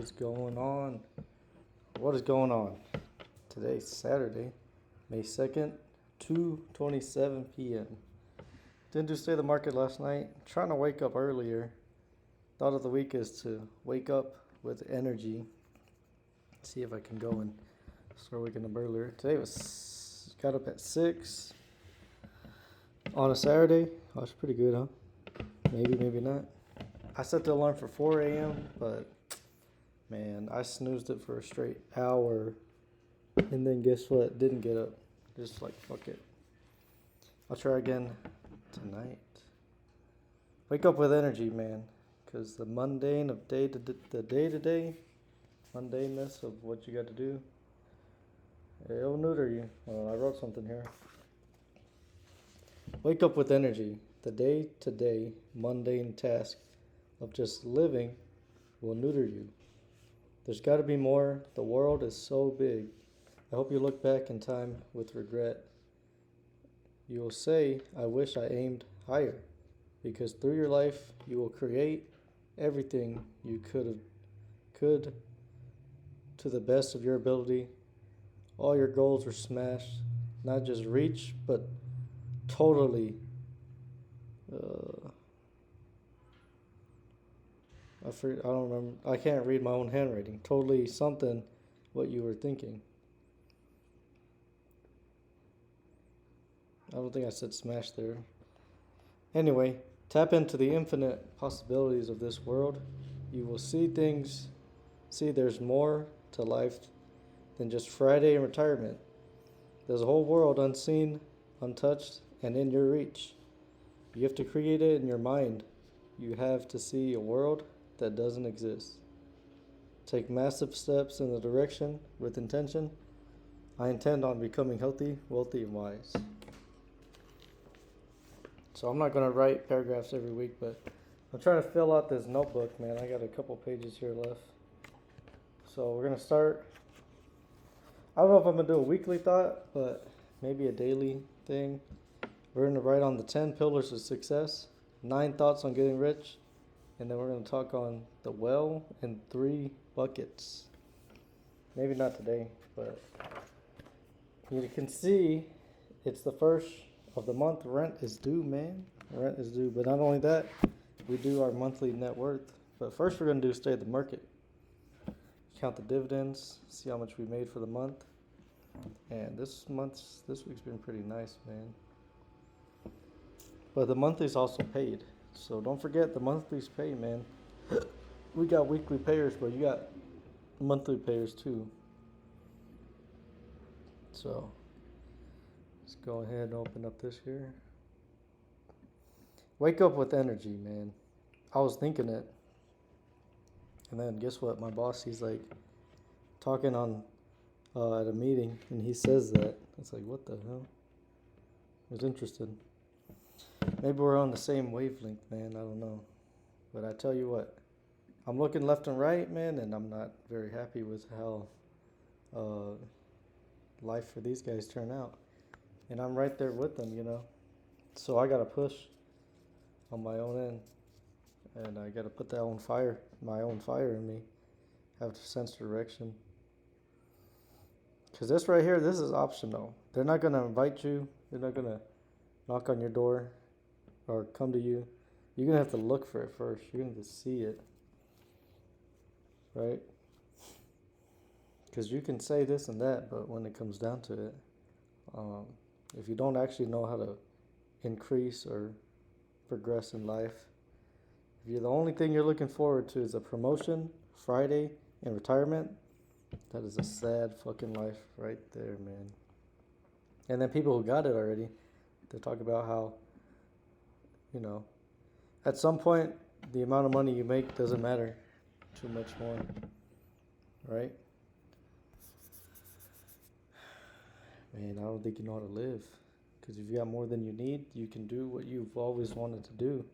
is going on? What is going on? Today's Saturday, May 2nd, 2:27 p.m. Didn't do stay the market last night. Trying to wake up earlier. Thought of the week is to wake up with energy. See if I can go and start waking up earlier. Today got up at 6 on a Saturday. Oh, that's pretty good, huh? Maybe not. I set the alarm for 4 a.m., but man, I snoozed it for a straight hour. And then guess what? Didn't get up. Just like, fuck it. I'll try again tonight. Wake up with energy, man. Because the mundane of the day-to-day, mundaneness of what you got to do, it'll neuter you. Well, I wrote something here. Wake up with energy. The day-to-day mundane task of just living will neuter you. There's got to be more. The world is so big. I hope you look back in time with regret. You will say, I wish I aimed higher. Because through your life, you will create everything you could to the best of your ability. All your goals were smashed. Not just reach, but totally I don't remember. I can't read my own handwriting. Totally something what you were thinking. I don't think I said smash there. Anyway, tap into the infinite possibilities of this world. You will see there's more to life than just Friday and retirement. There's a whole world unseen, untouched, and in your reach. You have to create it in your mind. You have to see a world that doesn't exist. Take massive steps in the direction with intention. I intend on becoming healthy, wealthy, and wise. So I'm not going to write paragraphs every week, but I'm trying to fill out this notebook, man. I got a couple pages here left. So we're going to start. I don't know if I'm going to do a weekly thought, but maybe a daily thing. We're going to write on the 10 pillars of success, 9 thoughts on getting rich, and then we're going to talk on the well and 3 buckets. Maybe not today, but you can see it's the first of the month. Rent is due, man. Rent is due. But not only that, we do our monthly net worth. But first we're going to do stay at the market. Count the dividends, see how much we made for the month. And this week's been pretty nice, man. But the monthly's also paid. So don't forget the monthly's pay, man. We got weekly payers, but you got monthly payers too. So let's go ahead and open up this here. Wake up with energy, man. I was thinking it. And then guess what? My boss, he's like talking on at a meeting, and he says that. It's like, what the hell? I was interested. Maybe we're on the same wavelength, man. I don't know. But I tell you what, I'm looking left and right, man, and I'm not very happy with how life for these guys turn out. And I'm right there with them, you know. So I got to push on my own end. And I got to put my own fire in me. Have to sense direction. Because this right here, this is optional. They're not going to invite you. They're not going to knock on your door or come to you. You're going to have to look for it first. You're going to have to see it. Right? Because you can say this and that, but when it comes down to it, if you don't actually know how to increase or progress in life, if you're the only thing you're looking forward to is a promotion, Friday, and retirement, that is a sad fucking life right there, man. And then people who got it already, they talk about how, you know, at some point, the amount of money you make doesn't matter too much more, right? Man, I don't think you know how to live. Because if you got more than you need, you can do what you've always wanted to do,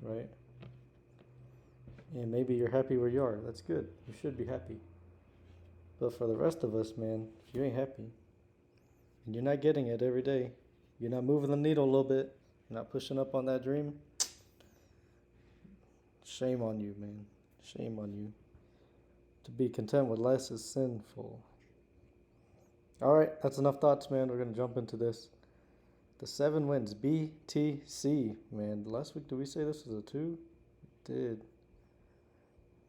right? And maybe you're happy where you are. That's good. You should be happy. But for the rest of us, man, if you ain't happy, and you're not getting it every day, you're not moving the needle a little bit, you're not pushing up on that dream, shame on you, man. Shame on you. To be content with less is sinful. All right, that's enough thoughts, man. We're gonna jump into this. The 7 wins, BTC, man. Last week, did we say this was a 2? We did.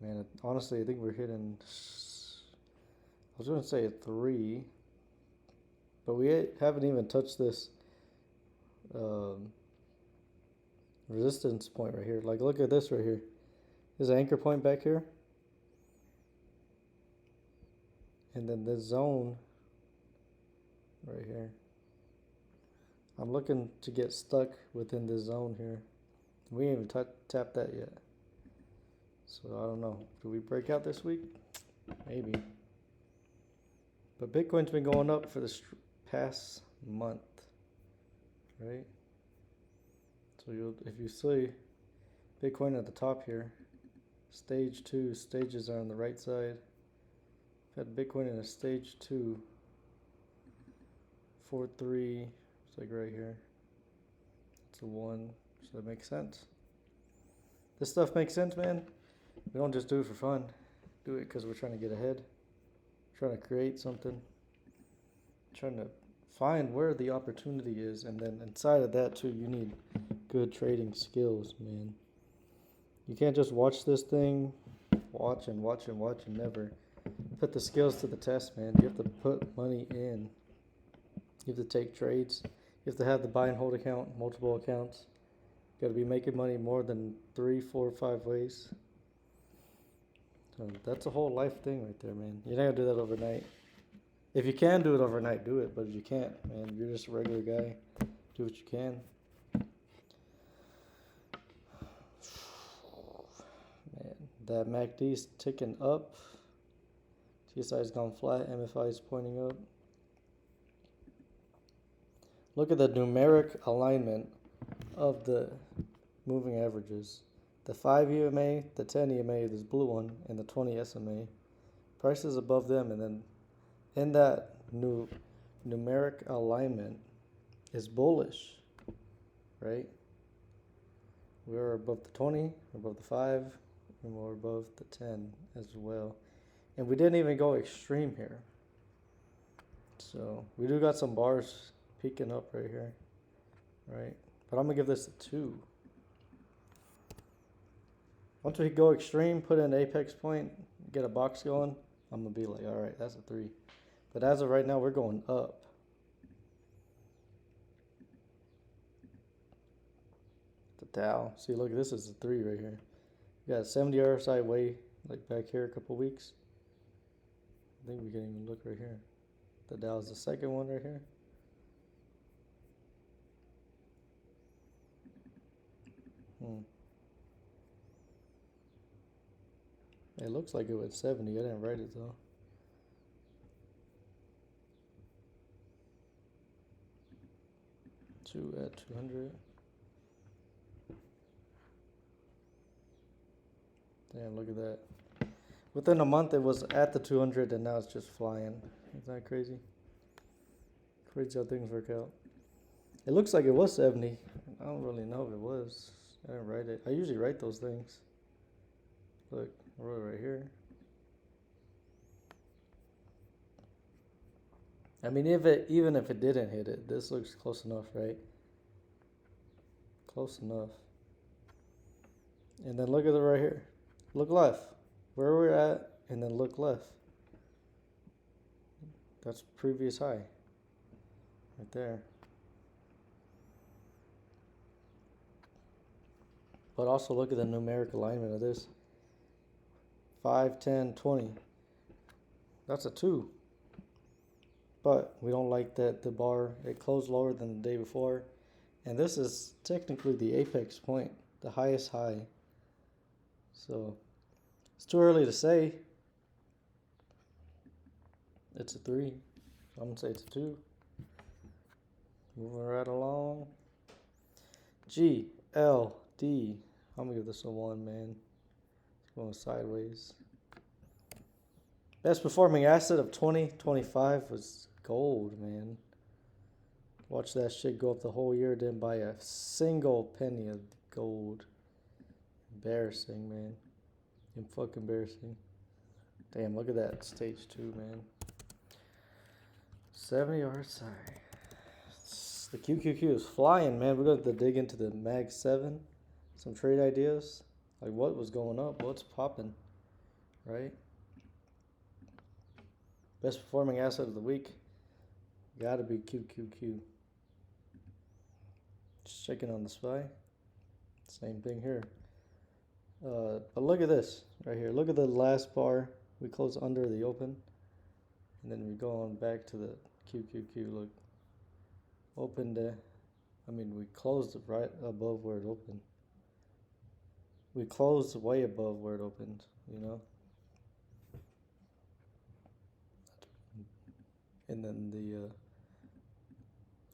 Man, honestly, I think we're hitting, I was gonna say a 3, but we haven't even touched this resistance point right here. Like, look at this right here. There's an anchor point back here. And then this zone right here. I'm looking to get stuck within this zone here. We ain't even tapped that yet. So I don't know. Do we break out this week? Maybe. But Bitcoin's been going up for this past month, right? So if you see Bitcoin at the top here, stage 2 stages are on the right side. I've had Bitcoin in a stage 2, 4, 3. It's like right here. It's a 1. So that makes sense. This stuff makes sense, man. We don't just do it for fun. Do it because we're trying to get ahead. Trying to create something. Trying to find where the opportunity is. And then inside of that too, you need good trading skills, man. You can't just watch this thing. Watch and watch and watch and never put the skills to the test, man. You have to put money in. You have to take trades. You have to have the buy and hold account, multiple accounts. You got to be making money more than 3, 4, 5 ways. So that's a whole life thing right there, man. You're not going to do that overnight. If you can do it overnight, do it. But if you can't, man, you're just a regular guy. Do what you can. Man, that MACD's ticking up. TSI's gone flat. MFI is pointing up. Look at the numeric alignment of the moving averages. The 5 EMA, the 10 EMA, this blue one, and the 20 SMA. Prices above them, and then in that numeric alignment is bullish, right? We're above the 20, above the 5, and we're above the 10 as well. And we didn't even go extreme here. So we do got some bars peeking up right here, right? But I'm gonna give this a 2. Once we go extreme, put in an apex point, get a box going, I'm gonna be like, all right, that's a 3. But as of right now, we're going up. The Dow, see, look, this is a 3 right here. You got a 70 RSI way, like back here a couple weeks. I think we can even look right here. The Dow is the second one right here. It looks like it was 70. I didn't write it though. Two at 200. Damn, look at that. Within a month, it was at the 200, and now it's just flying. Isn't that crazy? Crazy how things work out. It looks like it was 70. I don't really know if it was. I didn't write it. I usually write those things. Look, I wrote it right here. I mean, even if it didn't hit it, this looks close enough, right? Close enough. And then look at it right here. Look left. Where we're at, and then look left. That's previous high. Right there. But also look at the numeric alignment of this. 5, 10, 20. That's a 2. But we don't like that the bar, it closed lower than the day before. And this is technically the apex point, the highest high. So it's too early to say. It's a 3. I'm going to say it's a 2. Moving right along. G, L, D. I'm going to give this a 1, man. It's going sideways. Best performing asset of 2025 was gold, man. Watch that shit go up the whole year. Didn't buy a single penny of gold. Embarrassing, man. Fucking embarrassing. Damn, look at that stage 2, man. 70 RSI. The QQQ is flying, man. We're going to dig into the Mag 7. Some trade ideas. Like what was going up? What's popping? Right? Best performing asset of the week. Gotta be QQQ. Just checking on the SPY. Same thing here. But look at this right here. Look at the last bar. We close under the open. And then we go on back to the QQQ. Look. Opened, we closed right above where it opened. We closed way above where it opened, you know? And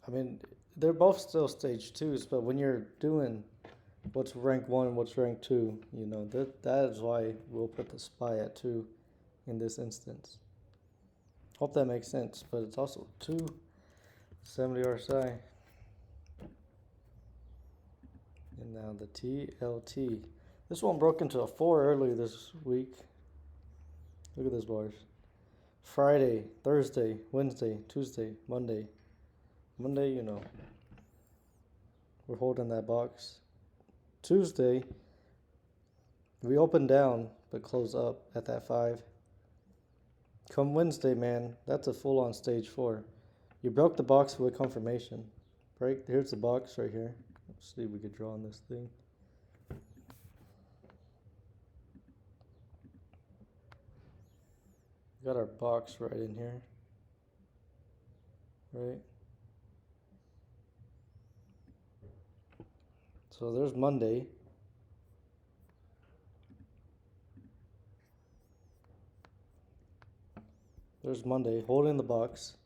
then they're both still stage 2s, but when you're doing what's rank 1 and what's rank 2, you know, that is why we'll put the SPY at 2 in this instance. Hope that makes sense, but it's also 270 RSI. And now the TLT. This one broke into a 4 earlier this week. Look at those bars. Friday, Thursday, Wednesday, Tuesday, Monday. Monday, you know, we're holding that box. Tuesday, we opened down but closed up at that 5. Come Wednesday, man, that's a full-on stage 4. You broke the box with confirmation. Break. Here's the box right here. Let's see if we could draw on this thing. Got our box right in here. Right? So there's Monday. There's Monday, holding the box.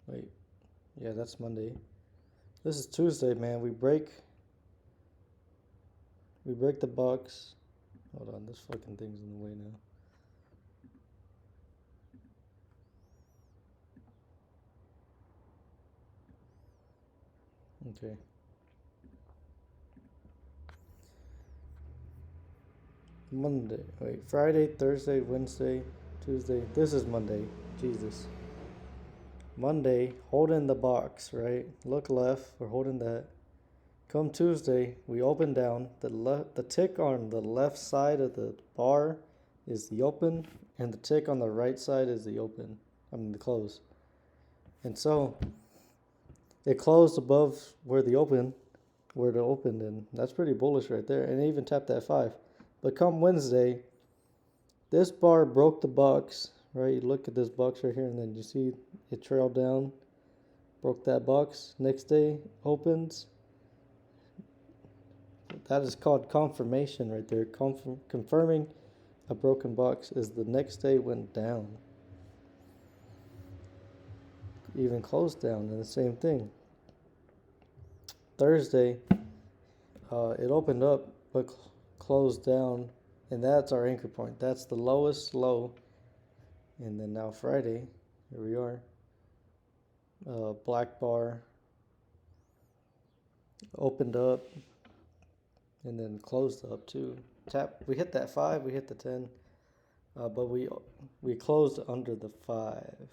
Wait, yeah, that's Monday. This is Tuesday, man. We break the box. Hold on, this fucking thing's in the way now. Okay. Monday. Wait, Friday, Thursday, Wednesday, Tuesday. This is Monday. Jesus. Monday, holding the box, right? Look left, we're holding that. Come Tuesday, we open down. The tick on the left side of the bar is the open, and the tick on the right side is the open. The close. And so it closed above where it opened, and that's pretty bullish right there. And it even tapped that 5. But come Wednesday, this bar broke the box, right? You look at this box right here, and then you see it trailed down, broke that box. Next day opens. That is called confirmation right there. Confirming a broken box is the next day went down. Even closed down, and the same thing. Thursday, it opened up but closed down, and that's our anchor point. That's the lowest low. And then now Friday, here we are. Black bar opened up and then closed up too. We hit that 5, we hit the 10, but we closed under the 5.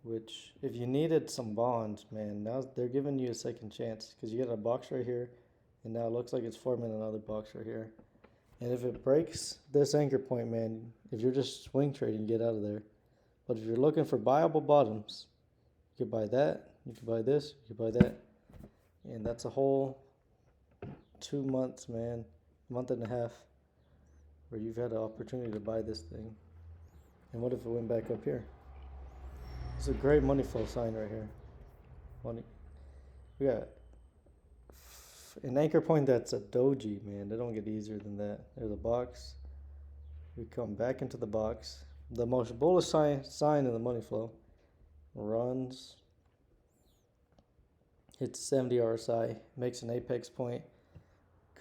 Which, if you needed some bonds, man, now they're giving you a second chance, because you got a box right here, and now it looks like it's forming another box right here. And if it breaks this anchor point, man, if you're just swing trading, get out of there. But if you're looking for buyable bottoms, you could buy that, you could buy this, you could buy that. And that's a whole 2 months, man, month and a half, where you've had an opportunity to buy this thing. And what if it went back up here? It's a great money flow sign right here. Money. We got an anchor point that's a doji, man. They don't get easier than that. There's a box. We come back into the box. The most bullish sign in the money flow. Runs. Hits 70 RSI. Makes an apex point.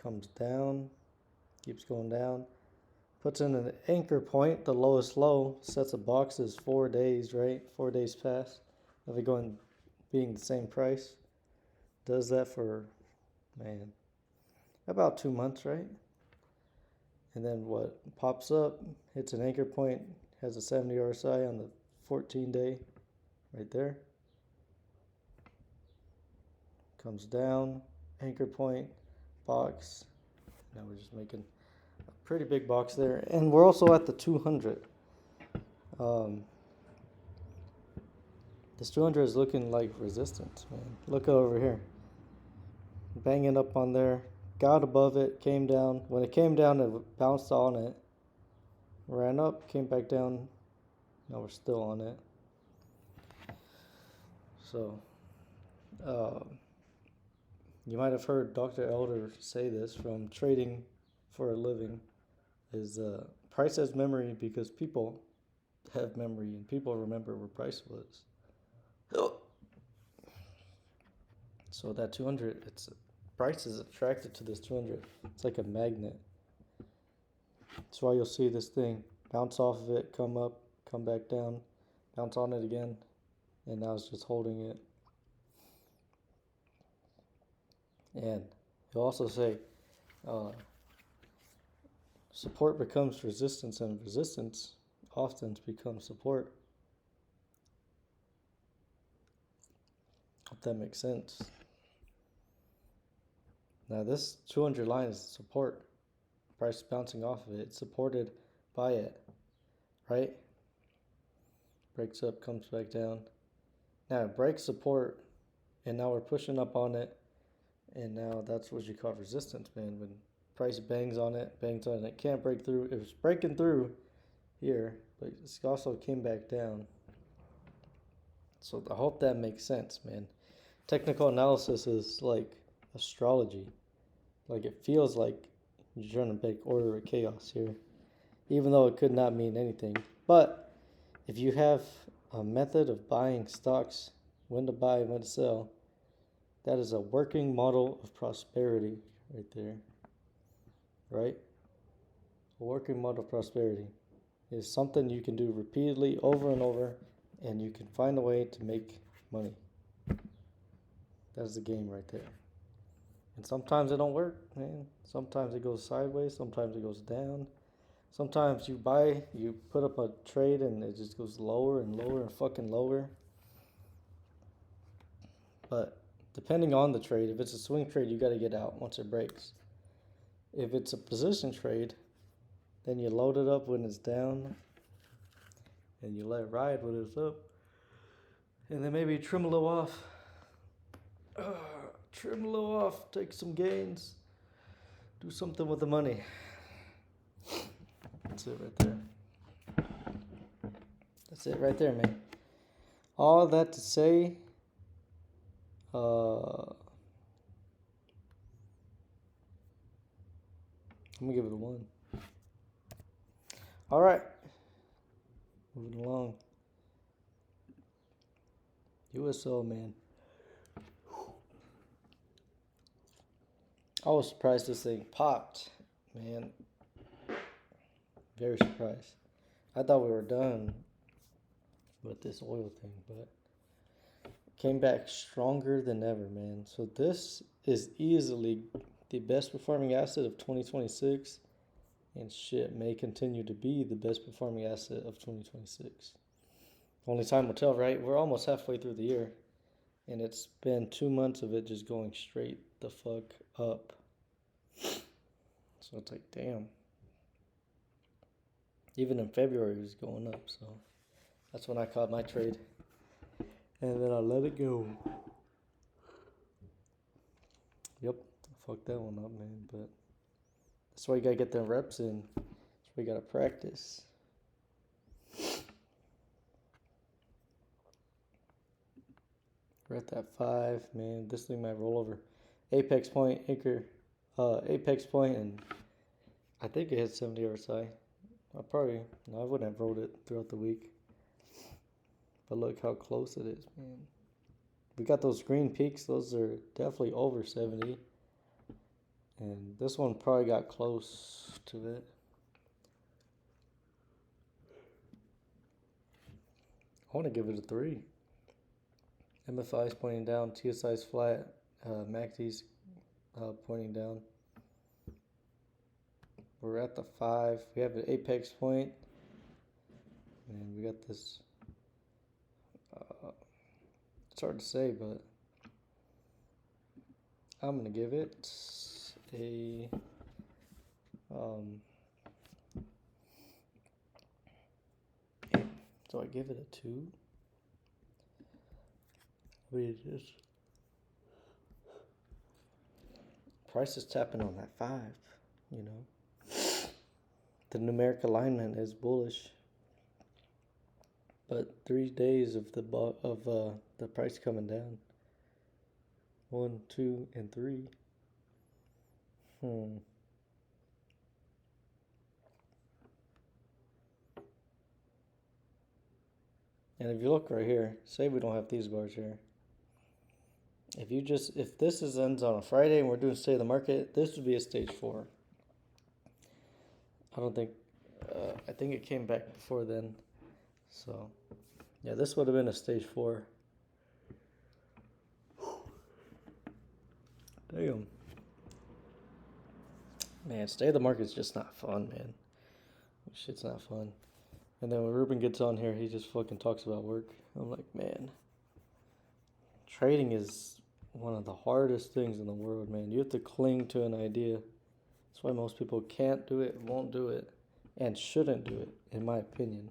Comes down. Keeps going down. Puts in an anchor point, the lowest low. Sets of boxes 4 days, right? 4 days pass of it being the same price. Does that for, man, about 2 months, right? And then what pops up, hits an anchor point, has a 70 RSI on the 14-day right there. Comes down, anchor point, box. Now we're just making a pretty big box there. And we're also at the 200. This 200 is looking like resistance, man. Look over here. Banging up on there. Got above it, came down. When it came down, it bounced on it. Ran up, came back down. Now we're still on it. So, you might have heard Dr. Elder say this from trading for a living, is price has memory because people have memory and people remember where price was. So that 200, price is attracted to this 200. It's like a magnet. That's why you'll see this thing bounce off of it, come up, come back down, bounce on it again, and now it's just holding it. And you'll also say support becomes resistance, and resistance often becomes support. Hope that makes sense. Now this 200 line is support. Price bouncing off of it. It's supported by it, right? Breaks up, comes back down. Now it breaks support, and now we're pushing up on it. And now that's what you call resistance, man. When price bangs on it, can't break through. It was breaking through here, but it also came back down. So I hope that makes sense, man. Technical analysis is like astrology. Like it feels like you're trying to make order of chaos here, even though it could not mean anything. But if you have a method of buying stocks, when to buy, when to sell, that is a working model of prosperity right there, right? A working model of prosperity is something you can do repeatedly over and over, and you can find a way to make money. That's the game right there. And sometimes it don't work, man. Sometimes it goes sideways, sometimes it goes down. Sometimes you put up a trade and it just goes lower and lower and fucking lower. But depending on the trade, if it's a swing trade, you got to get out once it breaks. If it's a position trade, then you load it up when it's down and you let it ride when it's up. And then maybe trim a little off. Trim a little off, take some gains, do something with the money. That's it right there. That's it right there, man. All that to say, I'm gonna give it a 1. All right, moving along. USO, man. I was surprised this thing popped, man. Very surprised. I thought we were done with this oil thing, but came back stronger than ever, man. So this is easily the best performing asset of 2026, and shit may continue to be the best performing asset of 2026. Only time will tell, right? We're almost halfway through the year, and it's been 2 months of it just going straight the fuck up. So it's like, damn. Even in February, it was going up. So that's when I caught my trade. And then I let it go. Yep, I fucked that one up, man. But that's why you gotta get them reps in. That's why you gotta practice. We're at that 5, man. This thing might roll over. Apex point, apex point, and I think it hit 70 RSI. I wouldn't have rolled it throughout the week. But look how close it is, man. We got those green peaks. Those are definitely over 70. And this one probably got close to it. I want to give it a 3. MFI is pointing down. TSI is flat. MACD's pointing down. We're at the 5. We have an apex point, and we got this. It's hard to say, but I'm gonna give it a so I give it a 2. What is this? Price is tapping on that 5, you know. The numeric alignment is bullish, but 3 days of the price coming down. 1, 2, and 3. And if you look right here, say we don't have these bars here. If this ends on a Friday and we're doing state of the market, this would be a stage 4. I think it came back before then. So, yeah, this would have been a stage 4. Damn. Man, state of the market's just not fun, man. Shit's not fun. And then when Ruben gets on here, he just fucking talks about work. I'm like, man, trading is one of the hardest things in the world, man. You have to cling to an idea. That's why most people can't do it, won't do it, and shouldn't do it, in my opinion.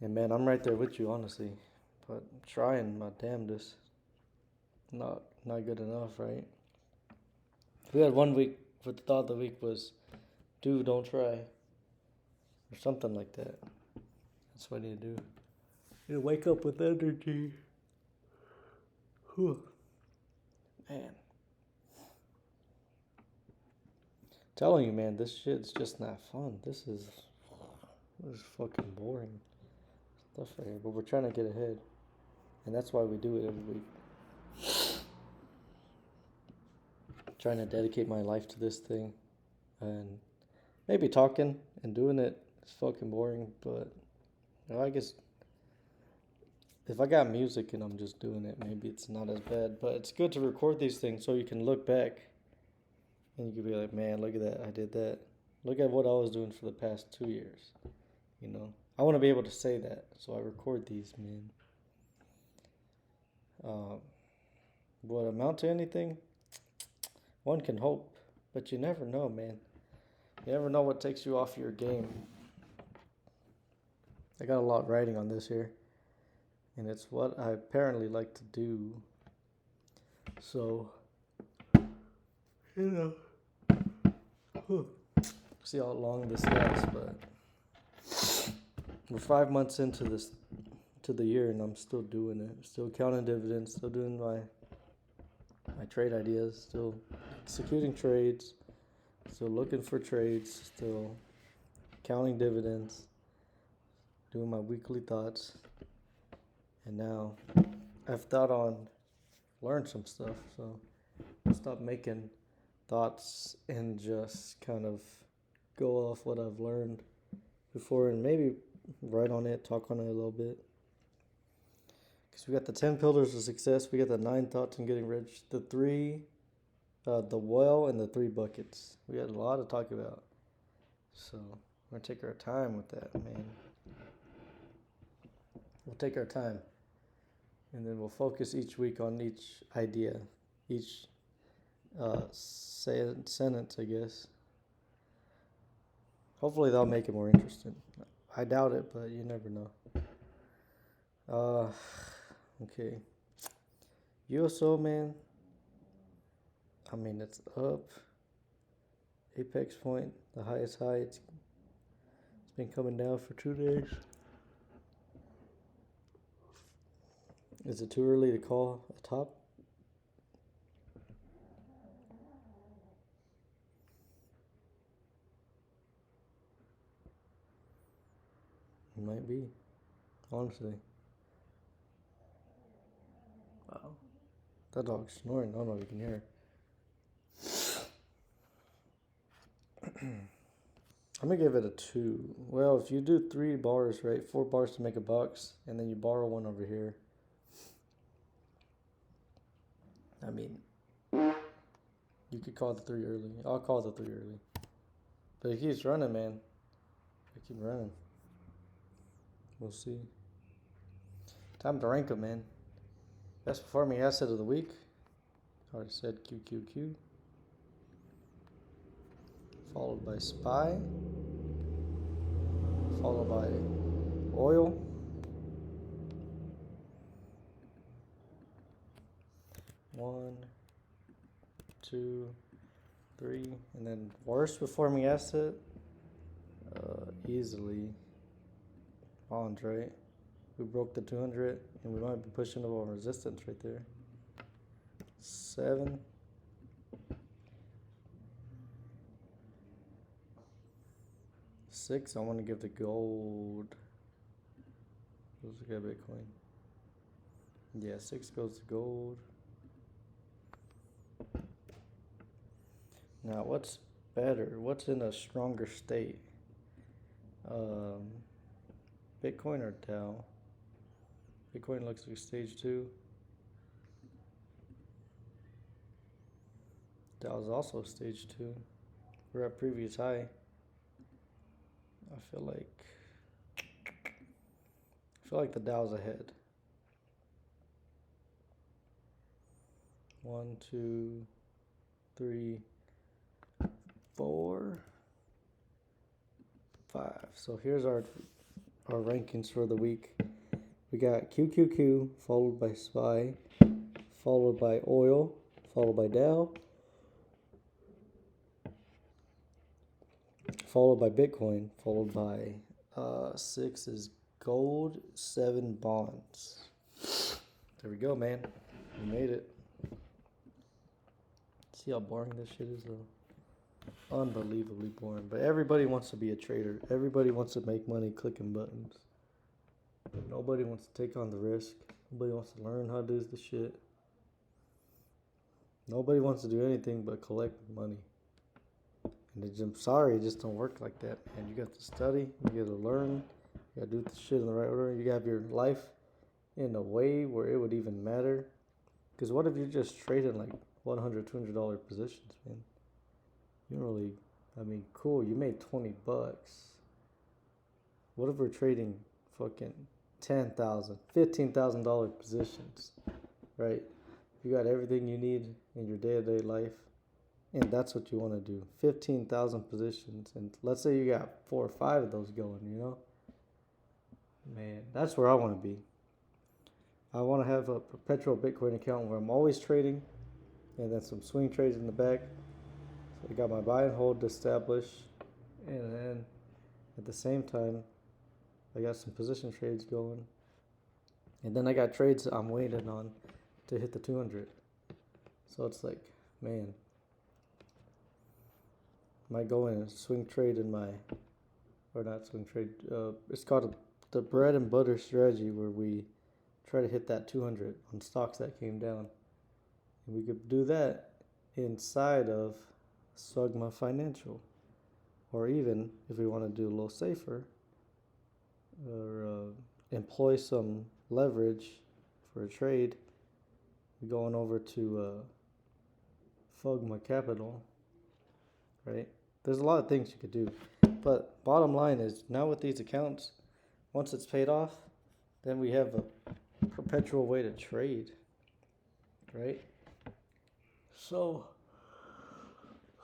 And man, I'm right there with you, honestly. But I'm trying my damnedest. Not good enough, right? We had 1 week, but the thought of the week was, do, don't try. Or something like that. That's what I need to do. I need to wake up with energy. Whew. Man. Telling you, man, this shit's just not fun. This is fucking boring stuff right here. But we're trying to get ahead. And that's why we do it every week. Trying to dedicate my life to this thing. And maybe talking and doing it is fucking boring. But you know, I guess if I got music and I'm just doing it, maybe it's not as bad. But it's good to record these things so you can look back. And you can be like, man, look at that. I did that. Look at what I was doing for the past 2 years. You know, I want to be able to say that. So I record these, man. Would it amount to anything? One can hope. But you never know, man. You never know what takes you off your game. I got a lot of writing on this here. And it's what I apparently like to do. So, you know. See how long this lasts, but we're 5 months into the year, and I'm still doing it. Still counting dividends. Still doing my trade ideas. Still executing trades. Still looking for trades. Still counting dividends. Doing my weekly thoughts. And now I've learned some stuff. So I'll stop making thoughts and just kind of go off what I've learned before and maybe write on it, talk on it a little bit. Because we got the 10 pillars of success, we got the 9 thoughts on getting rich, the 3, the well, and the 3 buckets. We got a lot to talk about. So we're going to take our time with that, man. We'll take our time. And then we'll focus each week on each idea, each sentence, I guess. Hopefully that'll make it more interesting. I doubt it, but you never know. Okay. USO, man. I mean, it's up. Apex point, the highest high. It's been coming down for 2 days. Is it too early to call a top? It might be, honestly. Wow. That dog's snoring. I don't know if you can hear. I'm going to give it a 2. Well, if you do 3 bars, right? 4 bars to make a box, and then you borrow one over here. I mean, you could call the 3 early. I'll call the 3 early. But it keeps running, man. It keeps running. We'll see. Time to rank them, man. Best performing asset of the week. Already said QQQ. Followed by SPY. Followed by oil. One, two, three, and then worst performing asset. Easily bonds, right? We broke the 200, and we might be pushing up on resistance right there. 7. 6, I want to give the gold. Let's look at Bitcoin. Yeah, 6 goes to gold. Now, what's better? What's in a stronger state? Bitcoin or Dow? Bitcoin looks like stage 2. Dow is also stage 2. We're at previous high. I feel like the Dow's ahead. 1, 2, 3, 4, 5. So here's our rankings for the week. We got QQQ, followed by SPY, followed by oil, followed by Dow, followed by Bitcoin, followed by 6 is gold, 7 bonds. There we go, man. We made it. See how boring this shit is, though? Unbelievably boring. But everybody wants to be a trader. Everybody wants to make money clicking buttons. But nobody wants to take on the risk. Nobody wants to learn how to do this shit. Nobody wants to do anything but collect money. And I'm sorry, it just don't work like that, man. You got to study. You got to learn. You got to do the shit in the right order. You got to have your life in a way where it would even matter. Because what if you're just trading like $100, $200 positions, man? You don't really, I mean, cool, you made $20. What if we're trading fucking $10,000, $15,000 positions, right? You got everything you need in your day-to-day life, and that's what you want to do. 15,000 positions, and let's say you got 4 or 5 of those going, you know? Man, that's where I want to be. I want to have a perpetual Bitcoin account where I'm always trading, and then some swing trades in the back. So I got my buy and hold established, and then at the same time, I got some position trades going, and then I got trades I'm waiting on to hit the 200. So it's like, man, might go in and swing trade in my, or not swing trade. It's called the bread and butter strategy, where we try to hit that 200 on stocks that came down. And we could do that inside of Swagma Financial. Or even, if we want to do a little safer, or employ some leverage for a trade, we're going over to Fugma Capital, right? There's a lot of things you could do. But bottom line is, now with these accounts, once it's paid off, then we have a perpetual way to trade, right? So,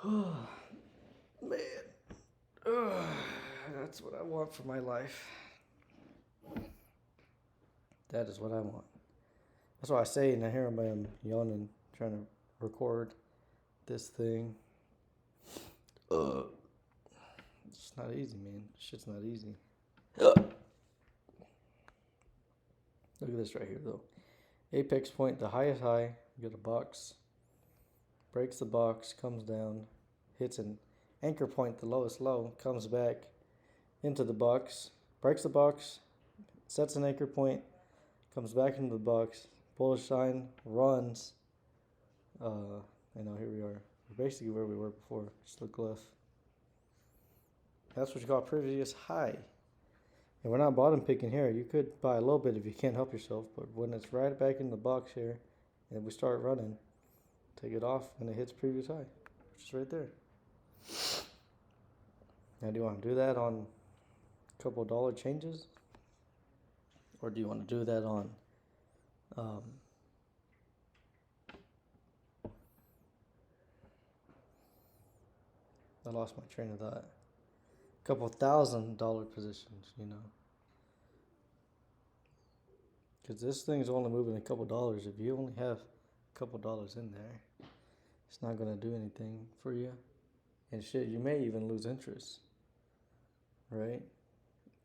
man, that's what I want for my life. That is what I want. That's why I say, and I hear I'm yawning, trying to record this thing. It's not easy, man. Shit's not easy. Look at this right here, though. Apex point, the highest high. You get a box. Breaks the box, comes down, hits an anchor point, the lowest low, comes back into the box, breaks the box, sets an anchor point, comes back into the box, bullish sign, runs. Here we are. We're basically where we were before. Just look left. That's what you call previous high. And we're not bottom picking here. You could buy a little bit if you can't help yourself, but when it's right back in the box here, and we start running, take it off, and it hits previous high, which is right there. Now, do you want to do that on a couple dollar changes? Or do you want to do that on I lost my train of thought. A couple $1,000 positions, you know. Because this thing's only moving a couple dollars. If you only have a couple dollars in there, it's not going to do anything for you. And shit, you may even lose interest, right?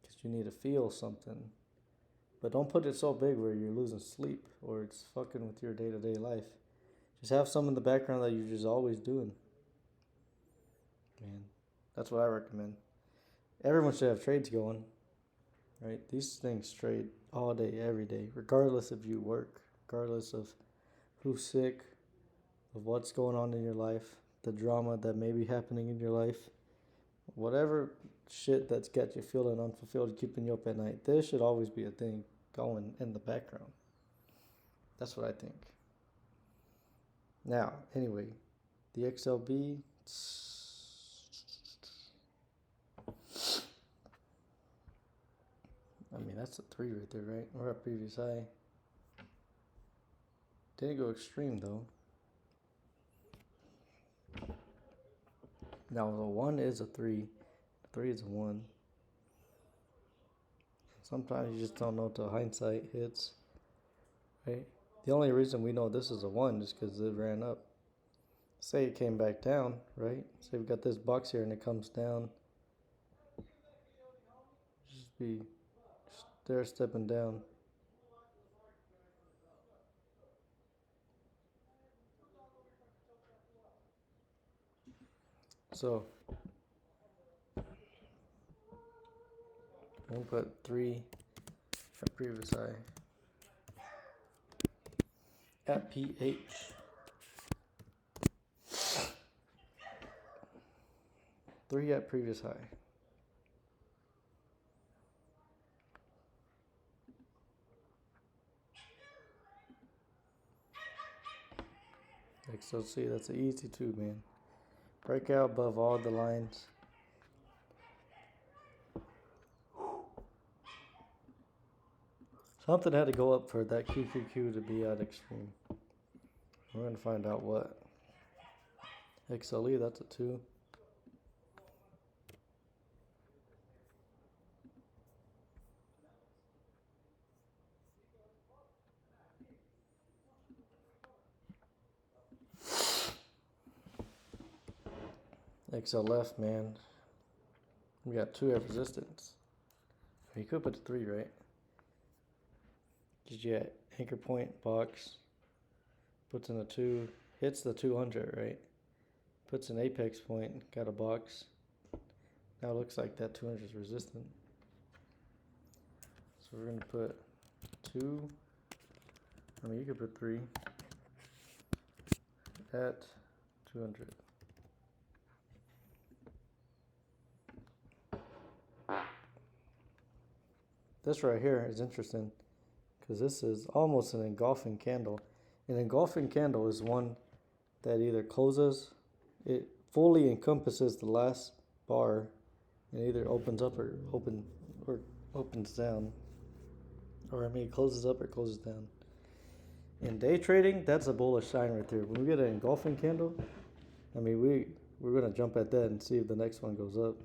Because you need to feel something. But don't put it so big where you're losing sleep or it's fucking with your day-to-day life. Just have some in the background that you're just always doing. Man, that's what I recommend. Everyone should have trades going, right? These things trade all day, every day, regardless if you work, regardless of who's sick, of what's going on in your life, the drama that may be happening in your life, whatever shit that's got you feeling unfulfilled, keeping you up at night. This should always be a thing going in the background. That's what I think. Now, anyway, the XLB. I mean, that's a 3 right there, right? We're at previous high. Didn't go extreme, though. Now, the 1 is a 3. 3 is a 1. Sometimes you just don't know till hindsight hits, right? The only reason we know this is a 1 is because it ran up. Say it came back down, right? Say we got this box here and it comes down. Just be stair stepping down. So we'll put 3 at previous high at PH. Three at previous high. XLC, that's an easy 2, man. Break out above all the lines. Something had to go up for that QQQ to be at extreme. We're going to find out what. XLE, that's a 2. XLF, man. We got 2 at resistance. You could put the 3, right? Because you had anchor point, box, puts in a 2, hits the 200, right? Puts an apex point, got a box. Now it looks like that 200 is resistant. So we're going to put 2, I mean you could put 3 at 200. This right here is interesting because this is almost an engulfing candle. An engulfing candle is one that either closes, it fully encompasses the last bar and either opens up or opens down. Or I mean it closes up or closes down. In day trading, that's a bullish sign right there. When we get an engulfing candle, I mean we're gonna jump at that and see if the next one goes up.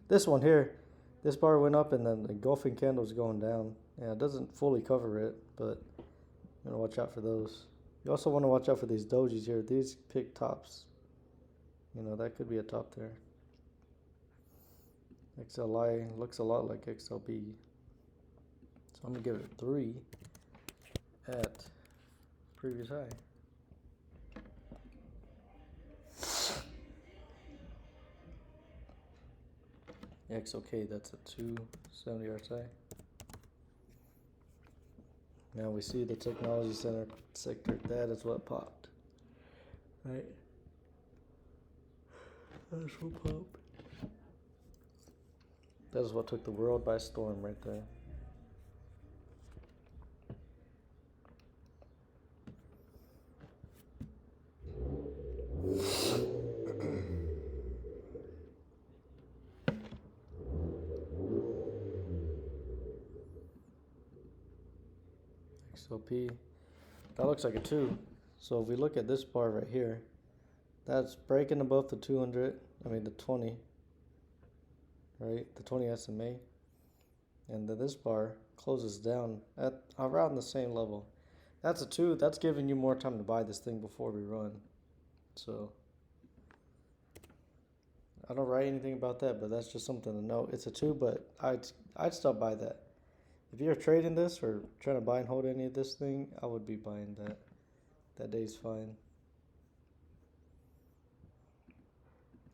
This one here, this bar went up and then the engulfing candle's going down. Yeah, it doesn't fully cover it, but you want to watch out for those. You also want to watch out for these dojis here. These pick tops. You know, that could be a top there. XLI looks a lot like XLB. So I'm going to give it 3 at previous high. XOK, that's a 270 RSI. Now we see the technology center sector. That is what popped. Right? That's what popped. That is what took the world by storm right there. XLP. That looks like a 2. So if we look at this bar right here, that's breaking above the 200, the 20, right? The 20 SMA. And then this bar closes down at around the same level. That's a 2. That's giving you more time to buy this thing before we run. So I don't write anything about that, but that's just something to know. It's a 2, but I'd still buy that. If you're trading this or trying to buy and hold any of this thing, I would be buying that. That day's fine.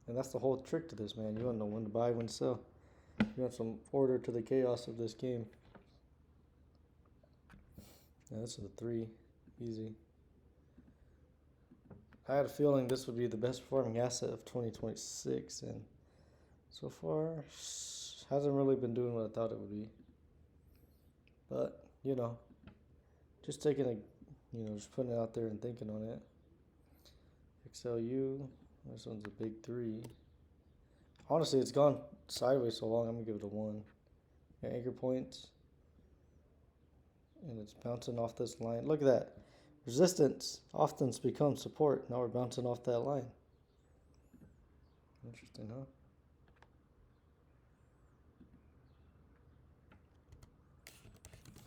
And that's the whole trick to this, man. You want to know when to buy, when to sell. You want some order to the chaos of this game. Yeah, this is a 3. Easy. I had a feeling this would be the best performing asset of 2026, and so far hasn't really been doing what I thought it would be. But, just taking just putting it out there and thinking on it. XLU, this one's a big 3. Honestly, it's gone sideways so long, I'm going to give it a 1. Got anchor points, and it's bouncing off this line. Look at that. Resistance often becomes support. Now we're bouncing off that line. Interesting, huh?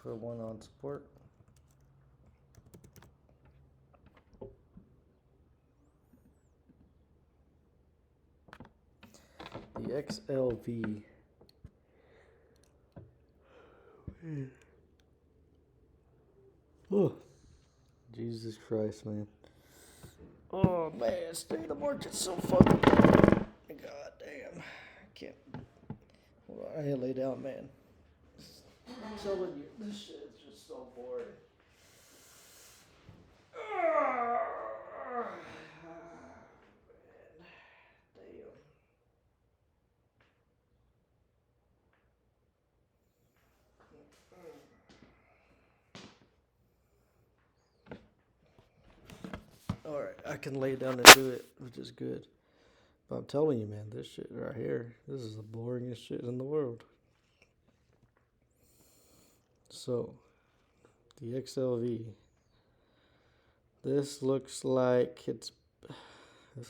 Put 1 on support. The XLV. Oh, Jesus Christ, man. Oh, man, stay in the market's so fucking God damn. I can't. Hold on, I lay down, man. I'm telling you, this shit is just so boring. Man, damn. Alright, I can lay down and do it, which is good. But I'm telling you, man, this shit right here, this is the boringest shit in the world. So, the XLV. This looks like this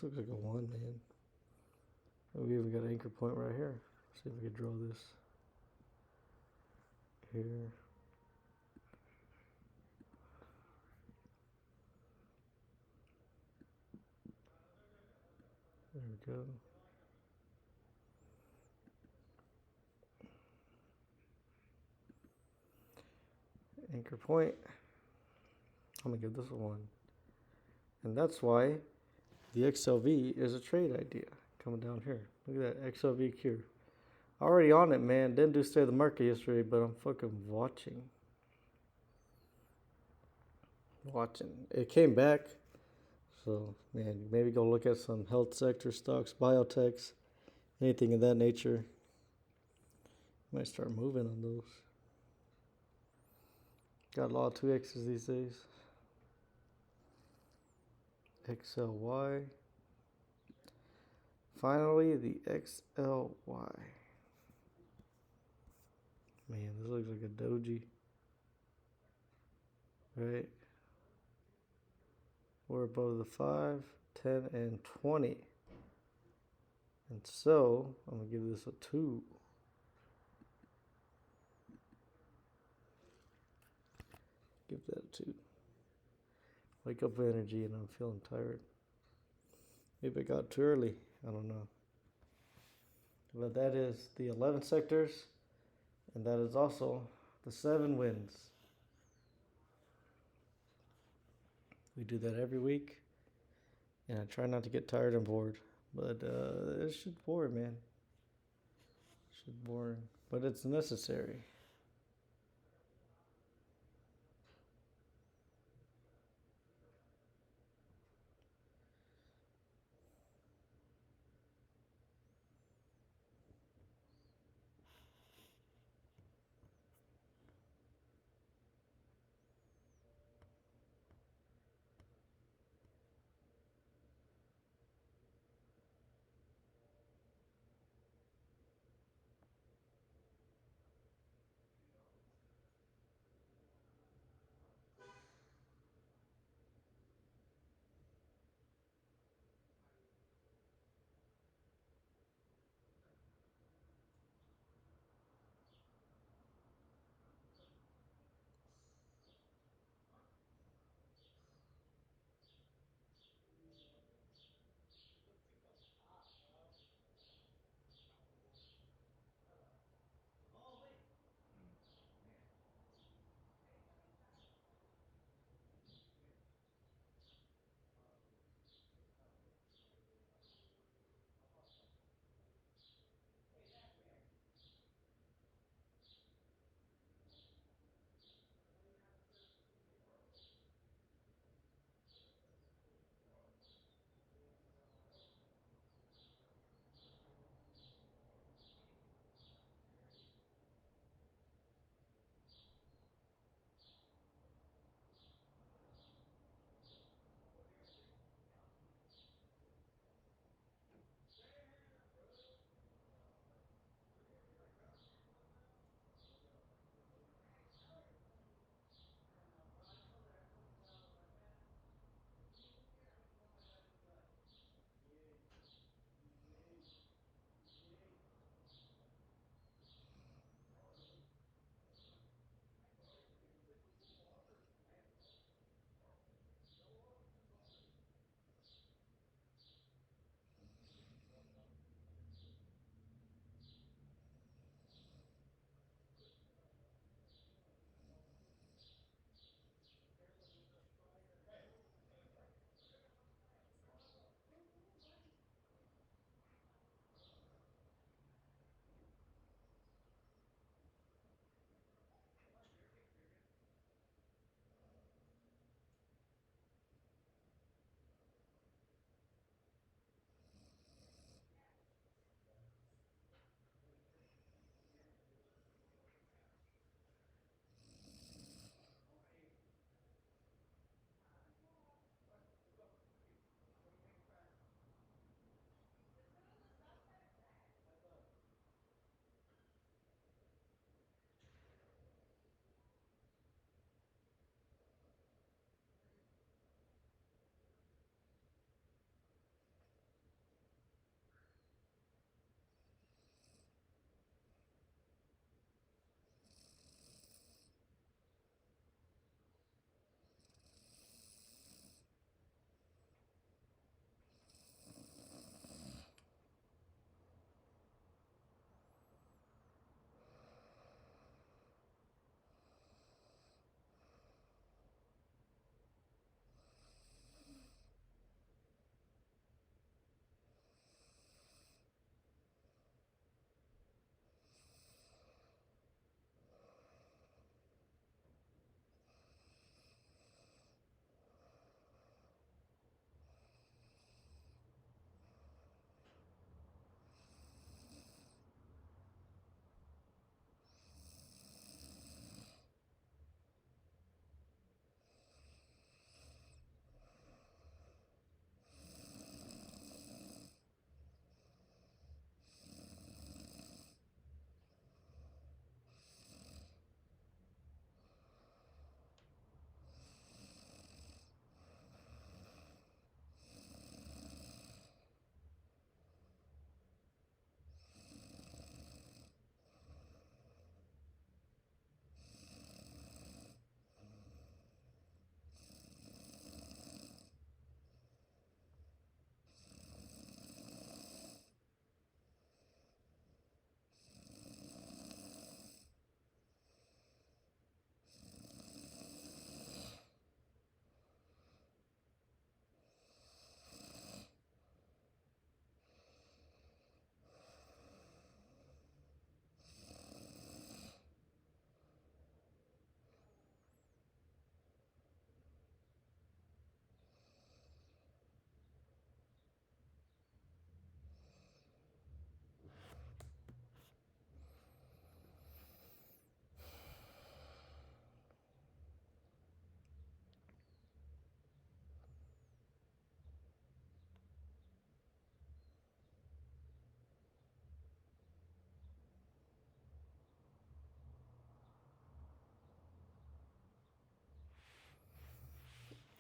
looks like a 1, man. We even got an anchor point right here. Let's see if we can draw this. Here. There we go. Anchor point. I'm going to give this a 1. And that's why the XLV is a trade idea. Coming down here. Look at that XLVQ. Already on it, man. Didn't do state of the market yesterday, but I'm fucking watching. It came back. So, man, maybe go look at some health sector stocks, biotechs, anything of that nature. Might start moving on those. Got a lot of 2X's these days. XLY. Finally, the XLY. Man, this looks like a doji. Right? We're above the 5, 10, and 20. And so, I'm going to give this a 2. Give that a 2. Wake up energy and I'm feeling tired. Maybe I got too early. I don't know. But that is the 11 sectors. And that is also the 7 wins. We do that every week. And I try not to get tired and bored. But it's just boring, man. It's just boring. But it's necessary.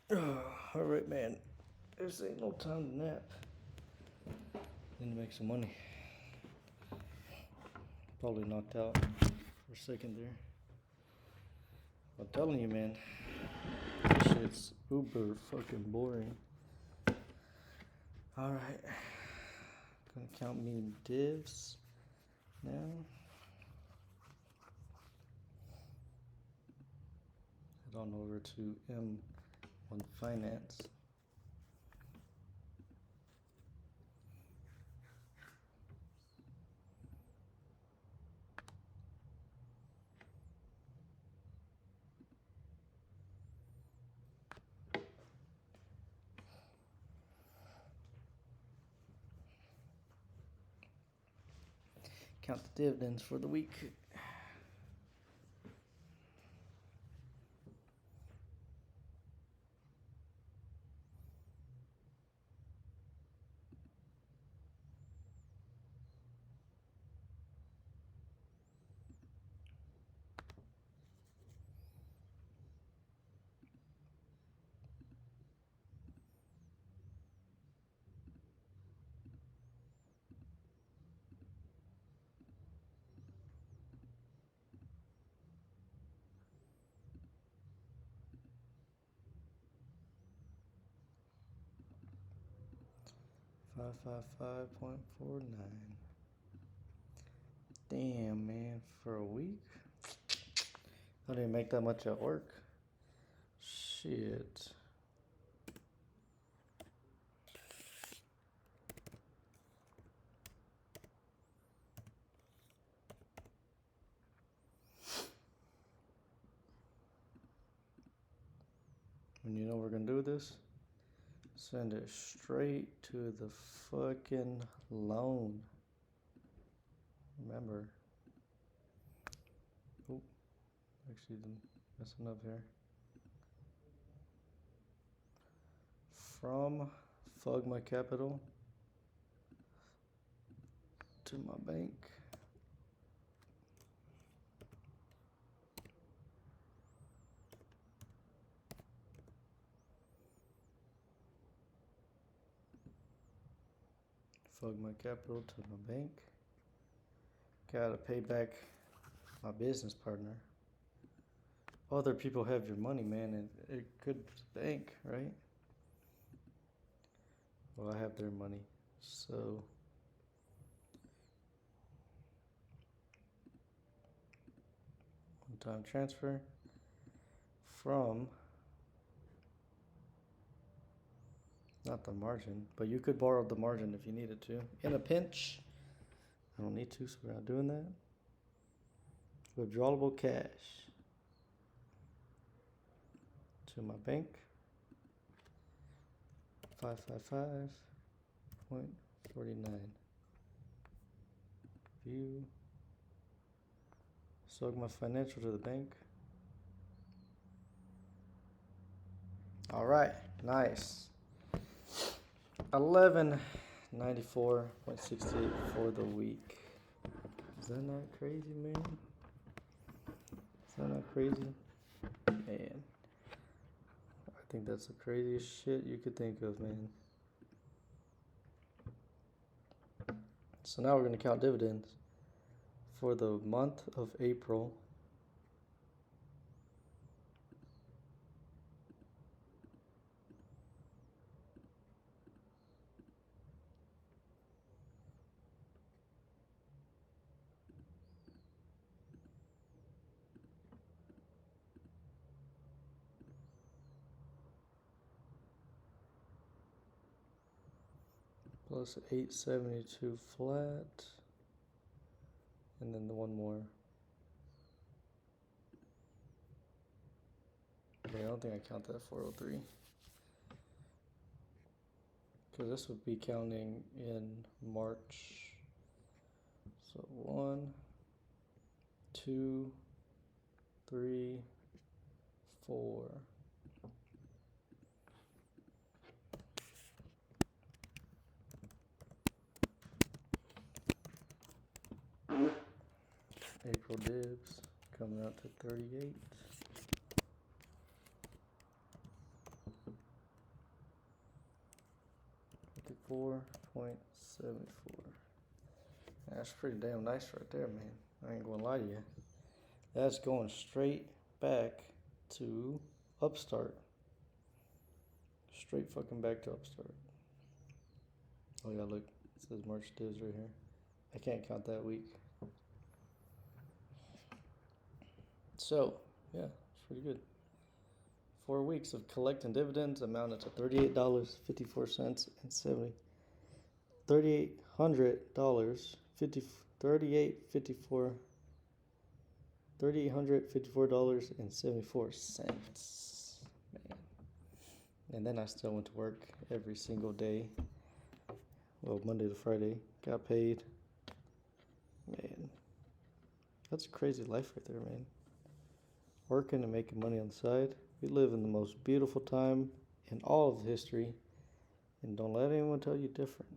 All right, man. This ain't no time to nap. Need to make some money. Probably knocked out for a second there. I'm telling you, man. This shit's uber fucking boring. All right. Gonna count me divs now. Head on over to M1 Finance. Count the dividends for the week. $555.49. Damn, man, for a week? I didn't make that much at work. Shit. And you know what we're gonna do with this? Send it straight to the fucking loan. Remember. Oh, actually, messing up here. From Fugma Capital to my bank. Fugma Capital to my bank. Gotta pay back my business partner. Other people have your money, man, and it could bank, right? Well, I have their money, so one-time transfer from, not the margin, but you could borrow the margin if you needed to. In a pinch, I don't need to, so we're not doing that. Withdrawable cash to my bank. 555.49. View. Sogma Financial to the bank. All right, nice. 1194.68 for the week. Is that not crazy, man? Is that not crazy? Man, I think that's the craziest shit you could think of, man. So now we're going to count dividends for the month of April. Plus 872 flat. And then the one more. Okay, I don't think I count that 403. Because this would be counting in March. So 1, 2, 3, 4. April dibs coming out to 38. 34.74. That's pretty damn nice right there, man. I ain't gonna lie to you. That's going straight back to Upstart. Straight fucking back to Upstart. Oh yeah, look, it says March divs right here. I can't count that week. So, yeah, it's pretty good. 4 weeks of collecting dividends amounted to $38.54 and $3,854.74. Man. And then I still went to work every single day. Well, Monday to Friday. Got paid. Man. That's a crazy life right there, man. Working and making money on the side. We live in the most beautiful time in all of history. And don't let anyone tell you different.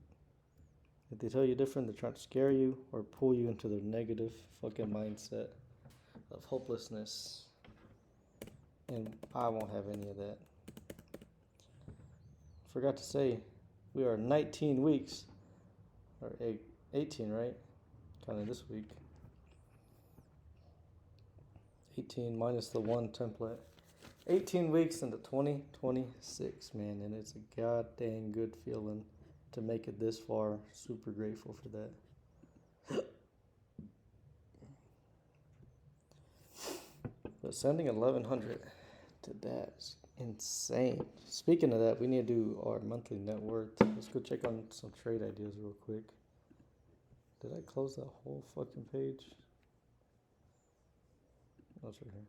If they tell you different, they're trying to scare you or pull you into their negative fucking mindset of hopelessness. And I won't have any of that. Forgot to say, we are 19 weeks, or 18, right? Kind of this week. 18 minus the 1 template. 18 weeks into 2026, man, and it's a goddamn good feeling to make it this far. Super grateful for that. But sending 1,100 to that is insane. Speaking of that, we need to do our monthly net worth. Let's go check on some trade ideas real quick. Did I close that whole fucking page? Oh, it's right here.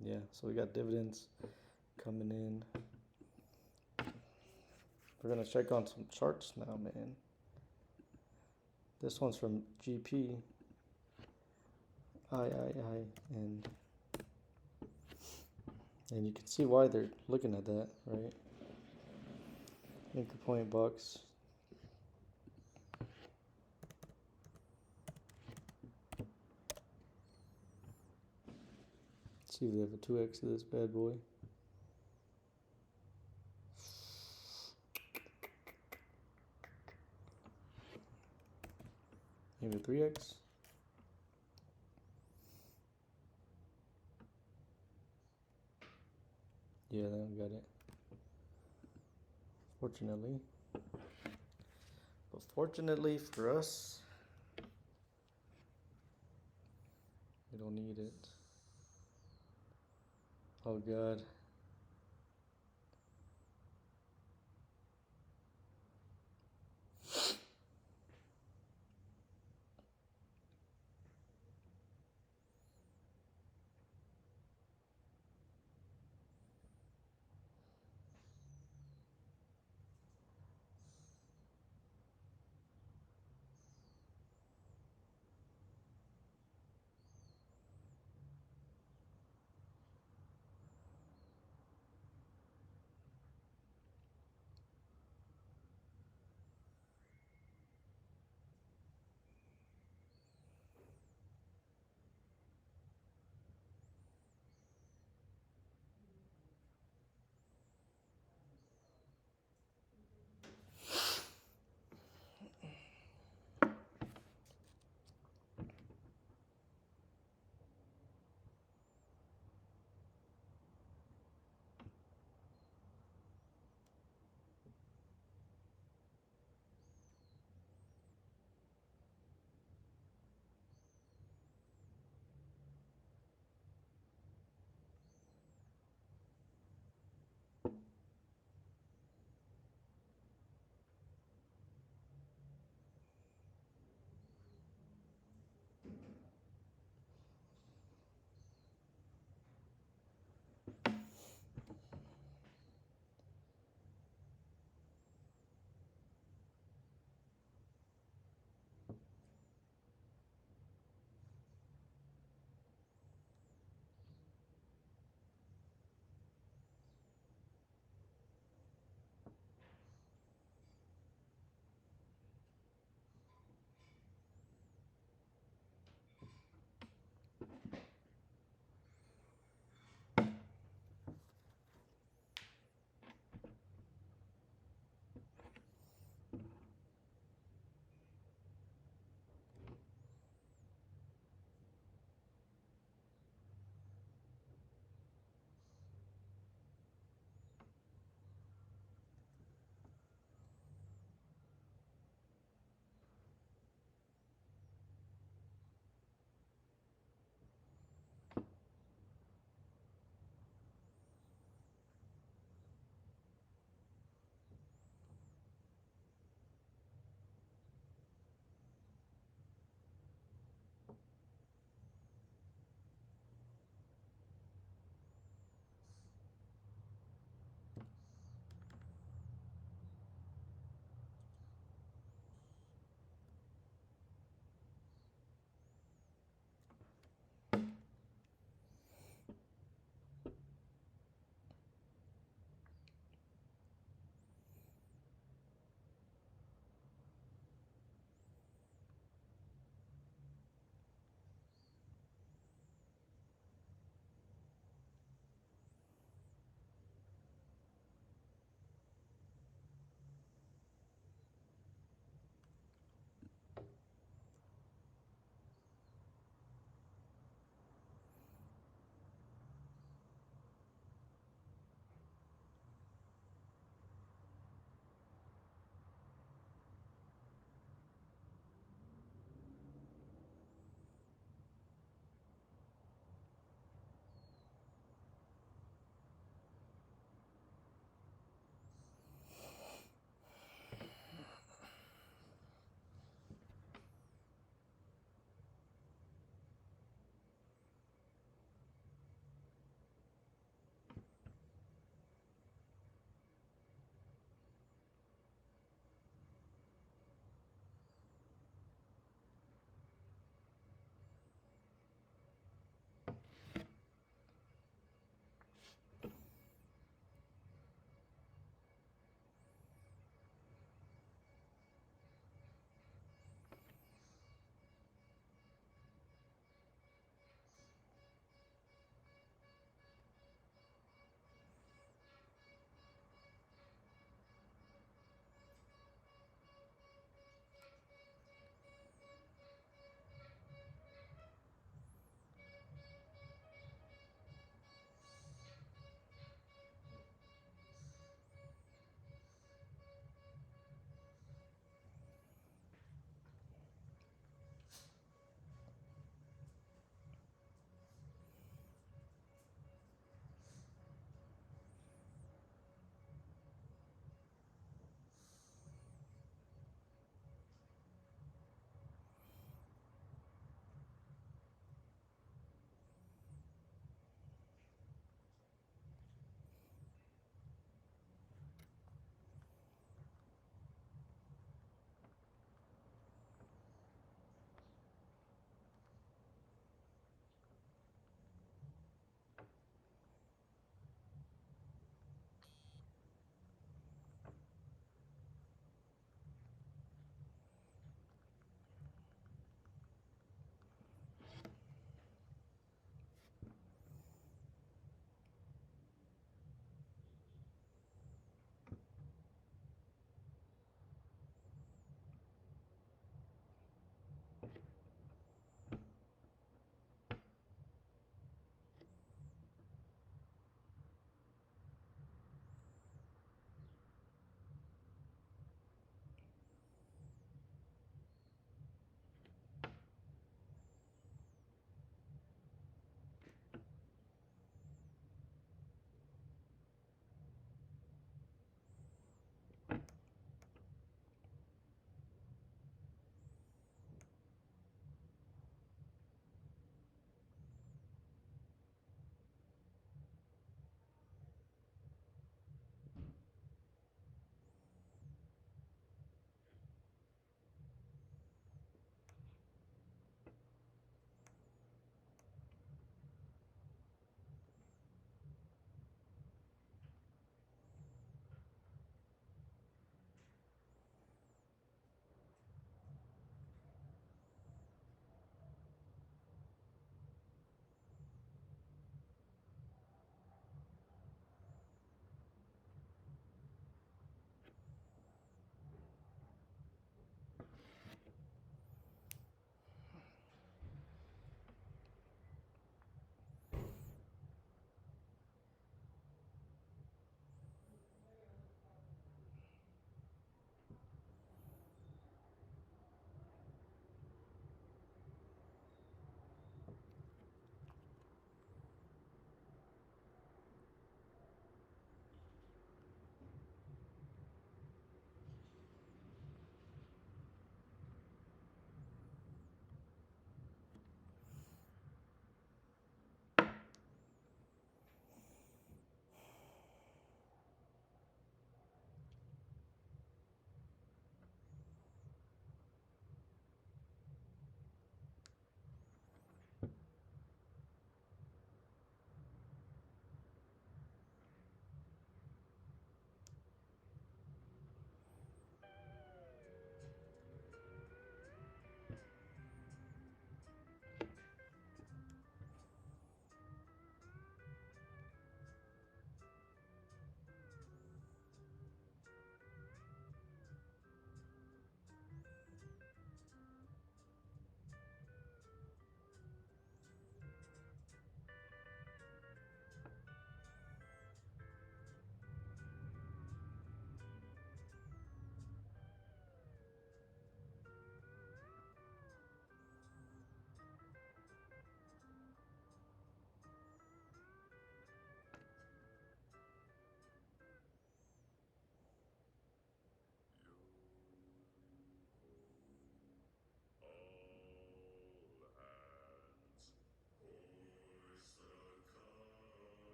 Yeah, so we got dividends coming in. We're gonna check on some charts now, man. This one's from GP, and you can see why they're looking at that, right? Anchor point box. Let's see if they have a 2x of this bad boy. Maybe a 3x. Yeah, they don't got it. Fortunately. But fortunately for us, we don't need it. Oh God.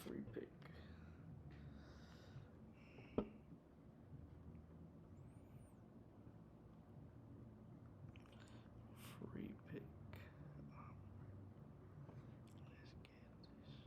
Free pick. Free pick. Let's get this.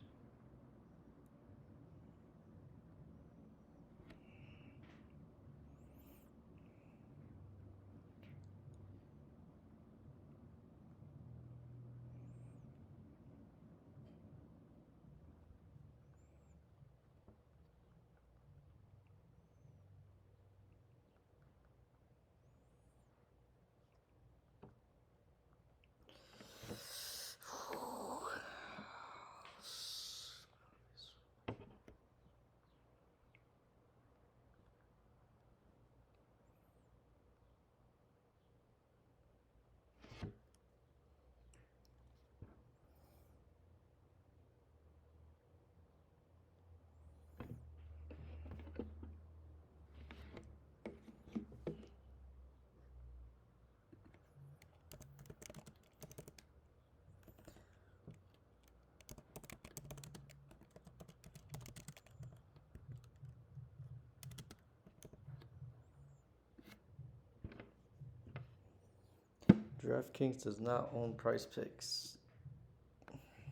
DraftKings does not own Price Picks.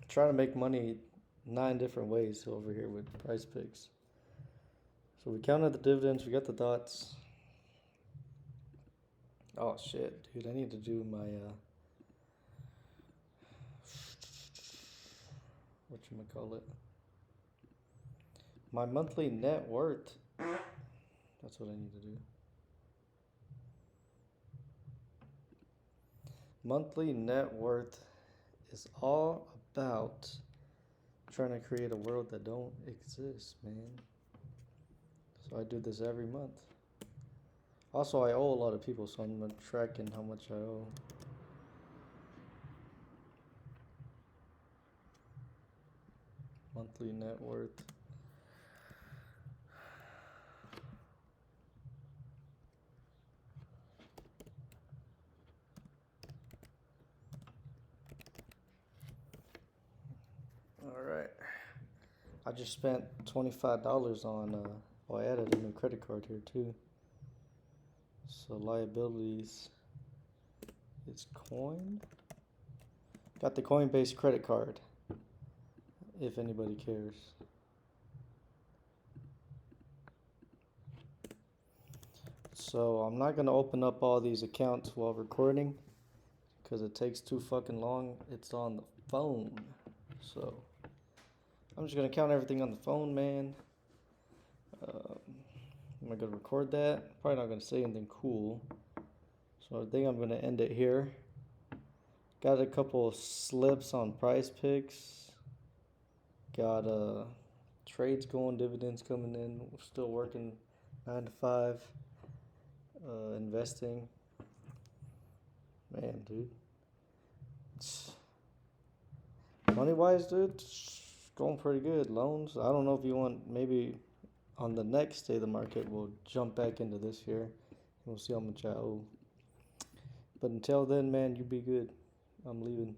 Trying to make money 9 different ways over here with Price Picks. So we counted the dividends, we got the dots. Oh shit, dude, I need to do my whatchamacallit? My monthly net worth. That's what I need to do. Monthly net worth is all about trying to create a world that don't exist, man. So I do this every month. Also, I owe a lot of people, so I'm tracking how much I owe. Monthly net worth. Alright. I just spent $25 on, I added a new credit card here too. So liabilities, it's coin. Got the Coinbase credit card, if anybody cares. So I'm not gonna open up all these accounts while recording because it takes too fucking long. It's on the phone. So I'm just gonna count everything on the phone, man. I'm not gonna record that. Probably not gonna say anything cool. So I think I'm gonna end it here. Got a couple slips on Price Picks. Got trades going, dividends coming in. We're still working 9 to 5. Investing. Man, dude. Money wise, dude, it's going pretty good. Loans. I don't know if you want, maybe on the next day of the market we'll jump back into this here and we'll see how much I owe. But until then, man, you be good. I'm leaving.